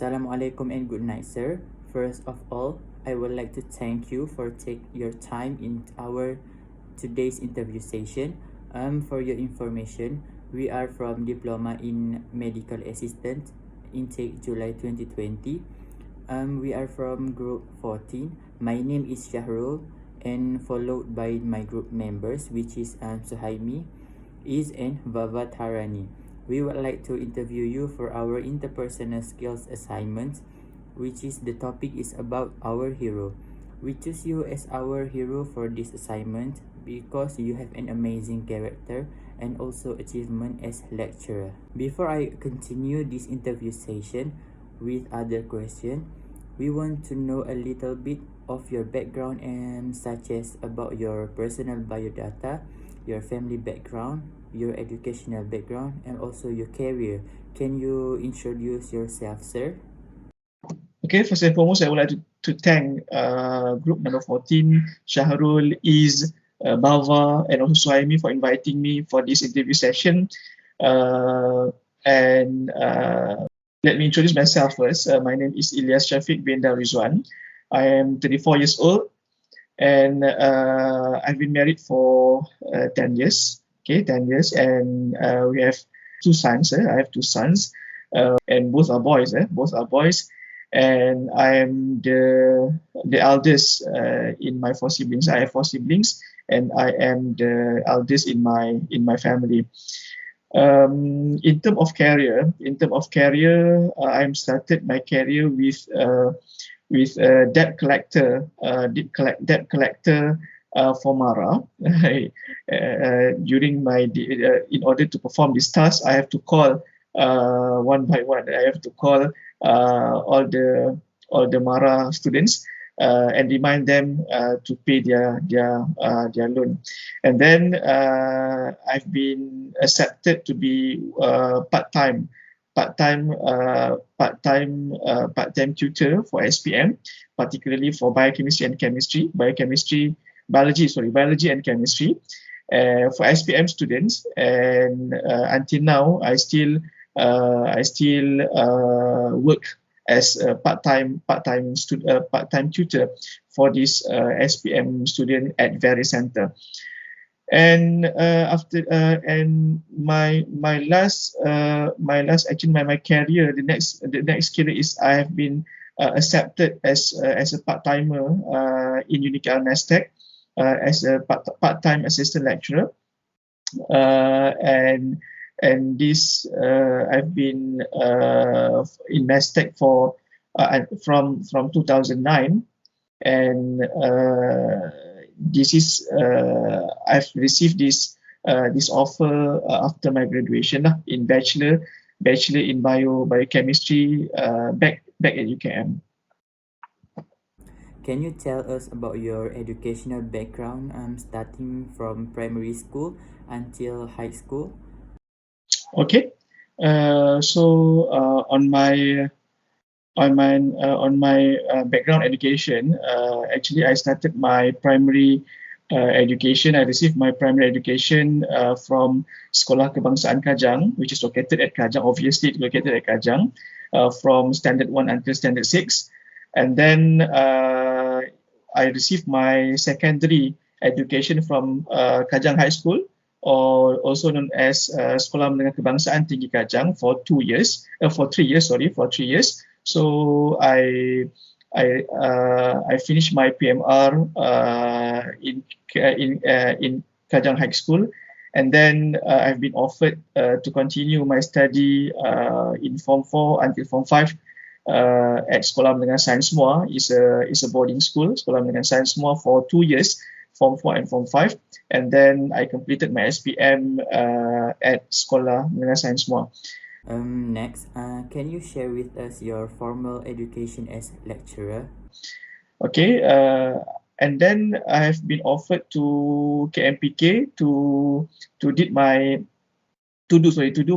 Assalamualaikum and good night, sir. First of all, I would like to thank you for take your time in our today's interview session. For your information, we are from Diploma in Medical Assistant, intake July 2020. We are from Group 14. My name is Shahrul, and followed by my group members, which is Suhaimi, Is, and Vava Tharani. We would like to interview you for our interpersonal skills assignment, which is the topic is about our hero. We choose you as our hero for this assignment because you have an amazing character and also achievement as lecturer. Before I continue this interview session with other question, we want to know a little bit of your background and such as about your personal biodata, your family background, your educational background, and also your career. Can you introduce yourself, sir? Okay, first and foremost, I would like to thank group number 14, Shahrul, Is, Bava, and also Suhaimi for inviting me for this interview session. And let me introduce myself first. My name is Ilyas Syafiq bin Rizwan. I am 34 years old, and I've been married for 10 years. Okay, 10 years, and we have two sons. I have two sons, and both are boys. Both are boys, and I am the eldest in my four siblings. I have four siblings, and I am the eldest in my family. In terms of career, I'm started my career with debt collector, debt collector for Mara. During my in order to perform this task, I have to call one by one. I have to call all the Mara students and remind them to pay their loan. And then I've been accepted to be part-time tutor for SPM, particularly for biochemistry and chemistry, biology and chemistry for SPM students. And until now, I still work as a part-time tutor for this SPM student at various center. And and my career, the next career is I have been accepted as a part-timer in Unical Mestech as a part-time assistant lecturer, and this I've been in Mestech for from 2009, and this is I've received this offer after my graduation in bachelor in biochemistry back at UKM. Can you tell us about your educational background, starting from primary school until high school? Okay, so on my background education, actually I started my primary education. I received my primary education from Sekolah Kebangsaan Kajang, which is located at Kajang. Obviously, it's located at Kajang, from standard 1 until standard 6. And then I received my secondary education from Kajang High School, or also known as Sekolah Menengah Kebangsaan Tinggi Kajang, for 3 years. So I finished my PMR in Kajang High School, and then I've been offered to continue my study in Form 4 until Form 5 at Sekolah Menengah Sains Muar. Is a boarding school, Sekolah Menengah Sains Muar, for 2 years, Form 4 and Form 5, and then I completed my SPM at Sekolah Menengah Sains Muar. Next, can you share with us your formal education as lecturer? Okay, and then I have been offered to KMPK to do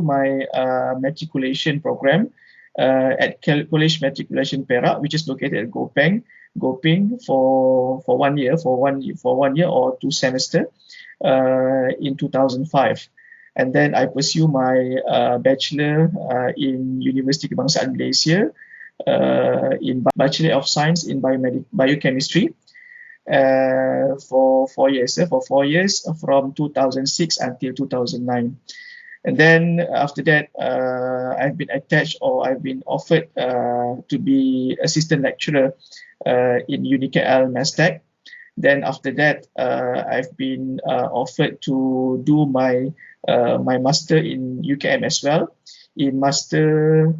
my matriculation program at College Matriculation Perak, which is located at Gopeng for 1 year, or 2 semester in 2005. And then I pursue my bachelor in University Kebangsaan Malaysia in Bachelor of Science in Biochemistry for 4 years. For 4 years, from 2006 until 2009. And then after that, I've been attached or I've been offered to be assistant lecturer in UniKL Mestech. Then after that, I've been offered to do my master in UKM as well, in master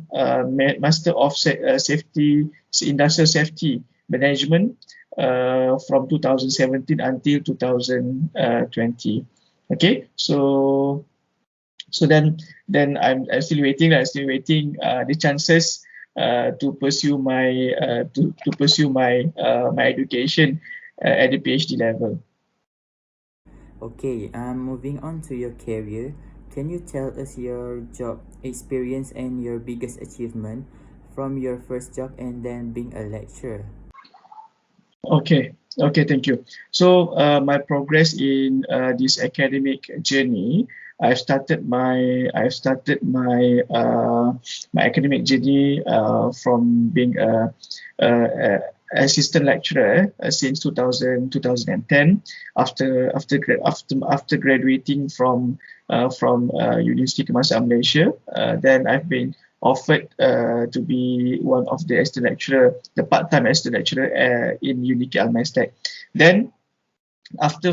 of safety, industrial safety management from 2017 until 2020. Okay, so then I'm still waiting. The chances to pursue my education at the PhD level. Okay, moving on to your career, can you tell us your job experience and your biggest achievement from your first job and then being a lecturer? Okay, thank you. So my progress in this academic journey, my academic journey from being a assistant lecturer since 2010. After graduating from University Kebangsaan Malaysia, then I've been offered to be one of the assistant lecturer, the part-time assistant lecturer in UniKL Mestech. Then after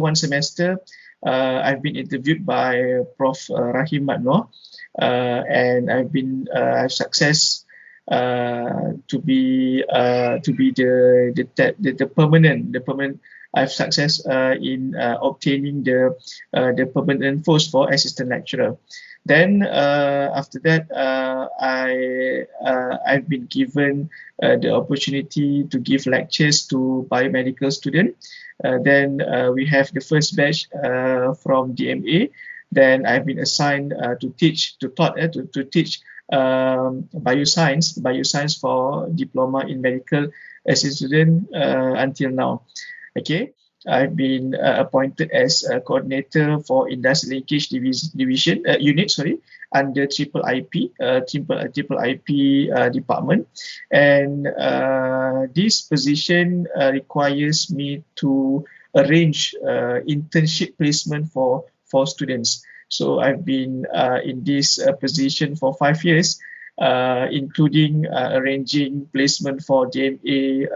one semester, I've been interviewed by Prof. Rahim Matnoor, and I've success to be the permanent. I've success in obtaining the permanent post for assistant lecturer. Then after that, I've been given the opportunity to give lectures to biomedical students. Then we have the first batch from DMA. Then I've been assigned to teach bioscience for diploma in medical assistant until now. Okay, I've been appointed as a coordinator for industry linkage division unit, under triple IP department, and this position requires me to arrange internship placement for students. So I've been in this position for 5 years, including arranging placement for DMA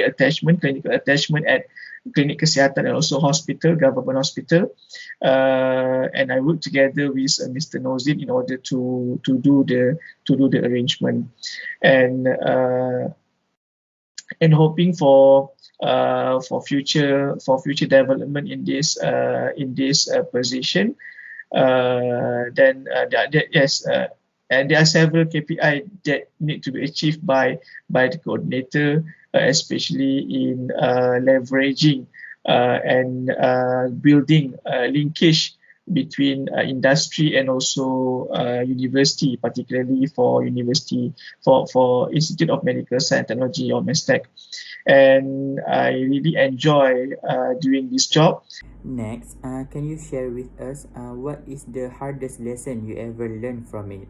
attachment, clinical attachment at klinik kesihatan and also hospital, government hospital. And I work together with Mr. Nozin in order to do the arrangement, and hoping for future development in this position. And there are several KPI that need to be achieved by the coordinator, especially in leveraging and building linkage between industry and also university, particularly for Institute of Medical Science and Technology or mestech. And I really enjoy doing this job. Next, can you share with us what is the hardest lesson you ever learned from it?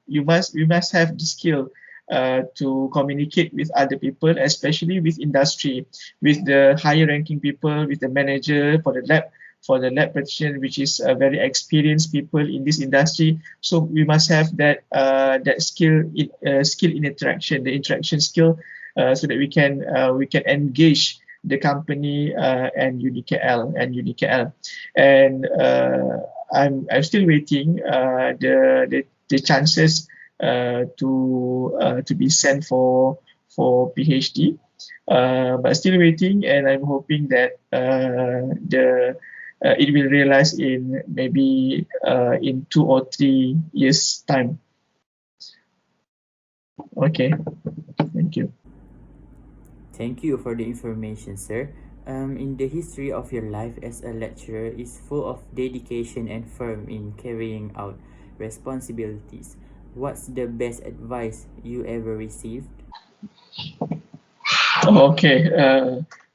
You must have the skill to communicate with other people, especially with industry, with the higher ranking people, with the manager for the lab practitioner, which is very experienced people in this industry. So we must have that skill in interaction, the interaction skill, so that we can engage the company and UniKL. And I'm still waiting the chances to be sent for PhD, but still waiting, and I'm hoping that it will realize in maybe in 2 or 3 years time. Okay, thank you. Thank you for the information, sir. In the history of your life as a lecturer is full of dedication and firm in carrying out responsibilities. What's the best advice you ever received? Okay,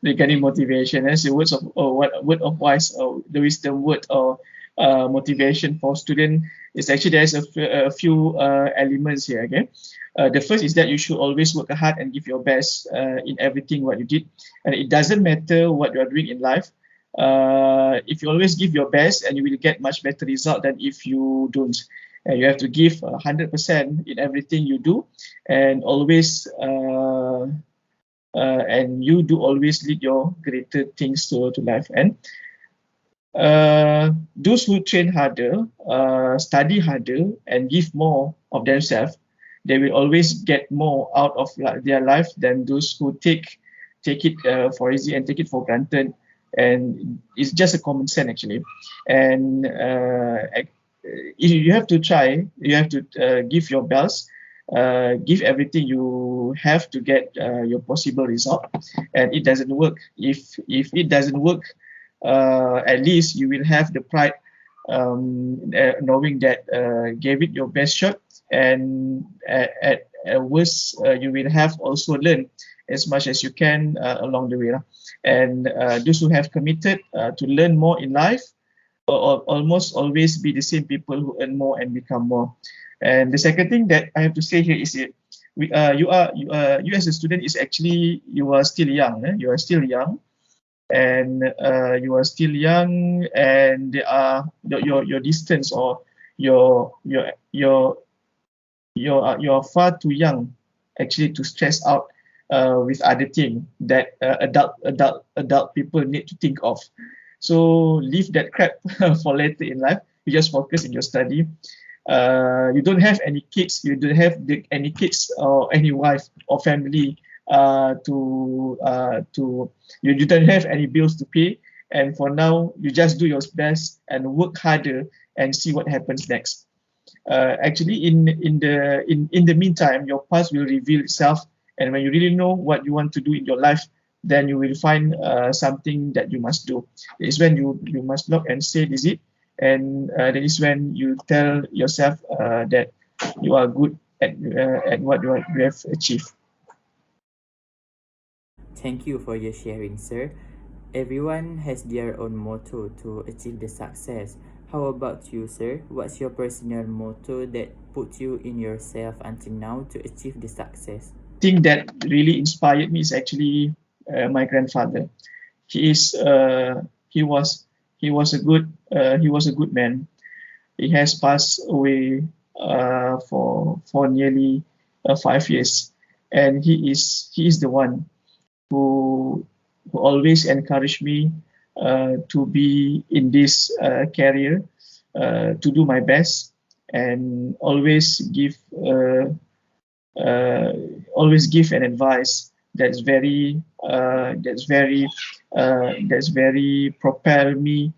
regarding motivation, as the words of word of wise, or the wisdom word, or motivation for student is actually there's a few elements here. Okay, The first is that you should always work hard and give your best in everything what you did, and it doesn't matter what you are doing in life. If you always give your best, and you will get much better result than if you don't. You have to give 100% in everything you do, and always and you do always lead your greater things to life. And those who train harder, study harder, and give more of themselves, they will always get more out of their life than those who take it for easy and take it for granted. And it's just a common sense actually. And you have to try. You have to give your best. Give everything you have to get your possible result, and it doesn't work. If it doesn't work, at least you will have the pride, knowing that gave it your best shot, and at worst you will have also learned as much as you can along the way. And those who have committed to learn more in life almost always be the same people who earn more and become more. And the second thing that I have to say here is that you as a student is actually you are still young. You are still young, and you are still young, and there are your distance, or your you're far too young actually to stress out with other things that adult people need to think of. So leave that crap for later in life. You just focus in your study. You don't have any kids. You don't have any kids or any wife or family to you don't have any bills to pay. And for now, you just do your best and work harder and see what happens next. Actually, in the meantime, your past will reveal itself, and when you really know what you want to do in your life, then you will find something that you must do. It's when you must look and say, "Is it?" And that is when you tell yourself that you are good at what you have achieved. Thank you for your sharing, sir. Everyone has their own motto to achieve the success. How about you, sir? What's your personal motto that puts you in yourself until now to achieve the success? Thing that really inspired me is actually my grandfather. He is he was a good man. He has passed away for nearly 5 years, and he is the one who always encouraged me to be in this career, to do my best, and always give an advice that's very propel me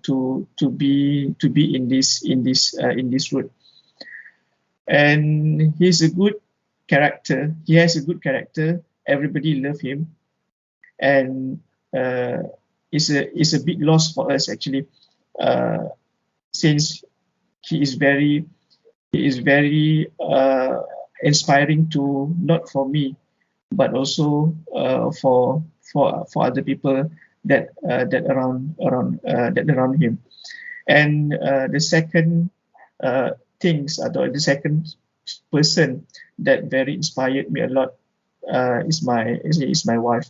to be in this route. And he's a good character. He has a good character. Everybody love him, and it's a big loss for us actually, since he is very inspiring to, not for me, but also for other people that around him. And the second the second person that very inspired me a lot is my wife.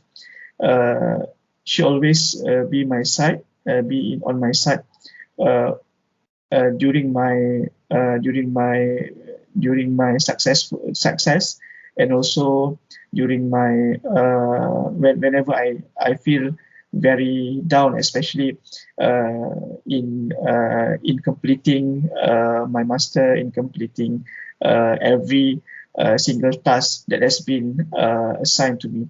She always be my side, on my side uh, during my success, and also during my whenever I feel very down, especially in completing my master, in completing every single task that has been assigned to me.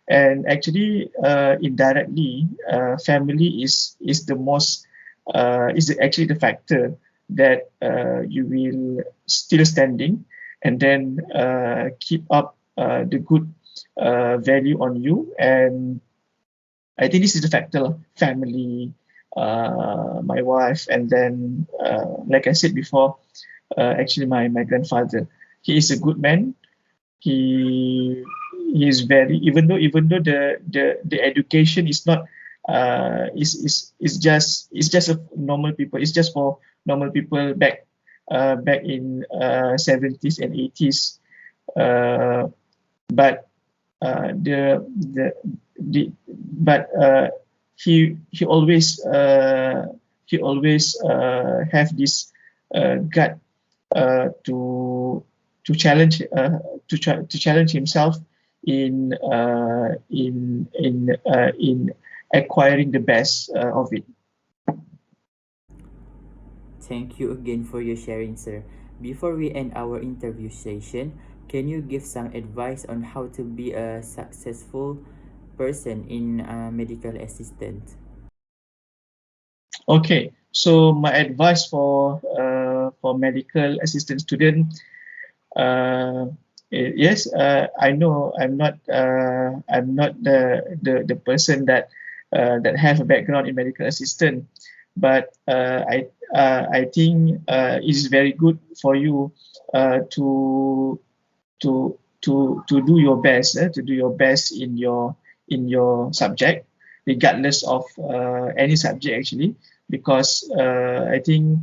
And actually, indirectly, family is the most actually the factor that you will still standing, and then keep up the good value on you. And I think this is the factor: family, my wife, and then like I said before, actually my grandfather. He is a good man. He is very, even though the education is not is just a normal people. It's just for normal people back back in 70s and 80s. But the but he always have this gut to challenge to challenge himself in acquiring the best of it. Thank you again for your sharing, sir. Before we end our interview session, can you give some advice on how to be a successful person in medical assistant? Okay, so my advice for medical assistant student, uh, yes, I know I'm not the person that have a background in medical assistant, but I think it is very good for you to to do your best, to do your best in your subject, regardless of any subject actually, because I think.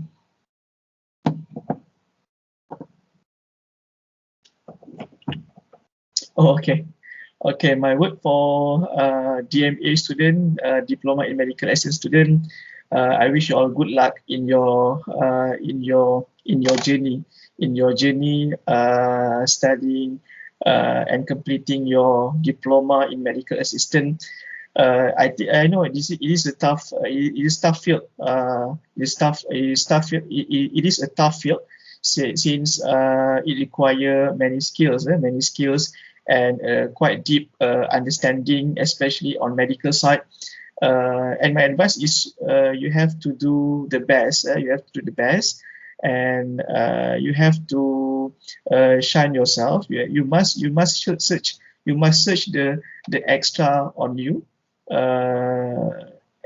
Oh, okay. Okay, my word for DMA student, diploma in medical assistant student. I wish you all good luck in your journey, studying and completing your diploma in medical assistant. I know it is a tough it is tough field. It is a tough field since it require many skills and quite deep understanding, especially on medical side. And my advice is you have to do the best. You have to do the best, and you have to shine yourself. You must search the extra on you,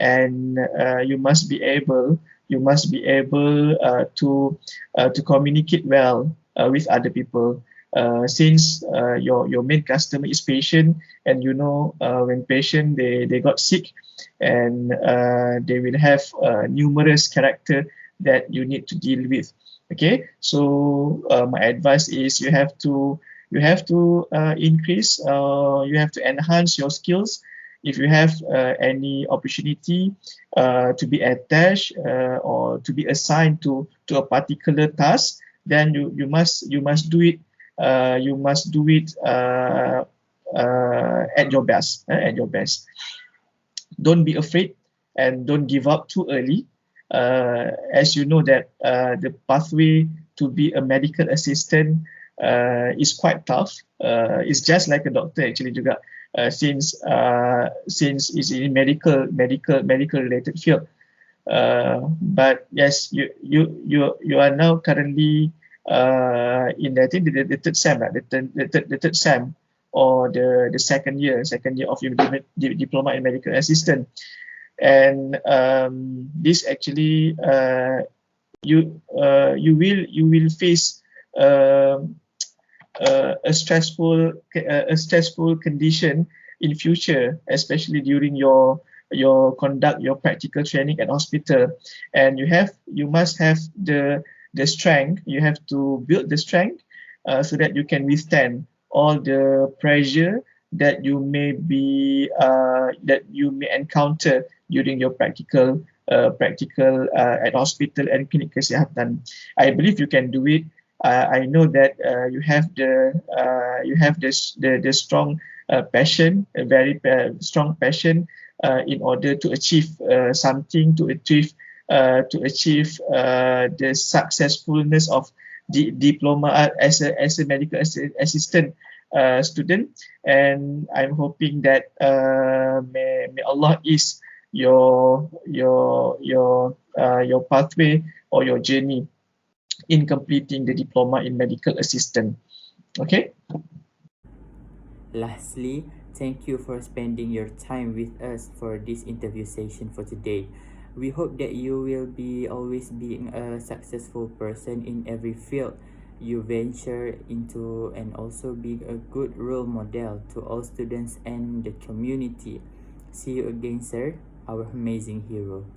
and you must be able to communicate well with other people. Since your main customer is patient, and you know when patient they got sick, and they will have numerous character that you need to deal with. Okay, so my advice is you have to increase, you have to enhance your skills. If you have any opportunity to be attached or to be assigned to a particular task, then you must do it. You must do it at your best. At your best. Don't be afraid and don't give up too early. As you know that the pathway to be a medical assistant is quite tough. It's just like a doctor actually juga. Since it's in medical related field. But yes, you are now currently in I think the third sem, the third sem, or the second year of your diploma in medical assistant, and this actually you will face um a stressful condition in future, especially during your conduct your practical training at hospital, and you must have the strength. You have to build the strength so that you can withstand all the pressure that you may encounter during your practical at hospital and clinic kesihatan. I believe you can do it. I know that you have the strong passion, a very strong passion in order to achieve something, to achieve the successfulness of the diploma as a medical assistant student. And I'm hoping that may Allah ease your pathway or your journey in completing the diploma in medical assistant. Okay. Lastly, thank you for spending your time with us for this interview session for today. We hope that you will be always being a successful person in every field you venture into, and also being a good role model to all students and the community. See you again, sir, our amazing hero.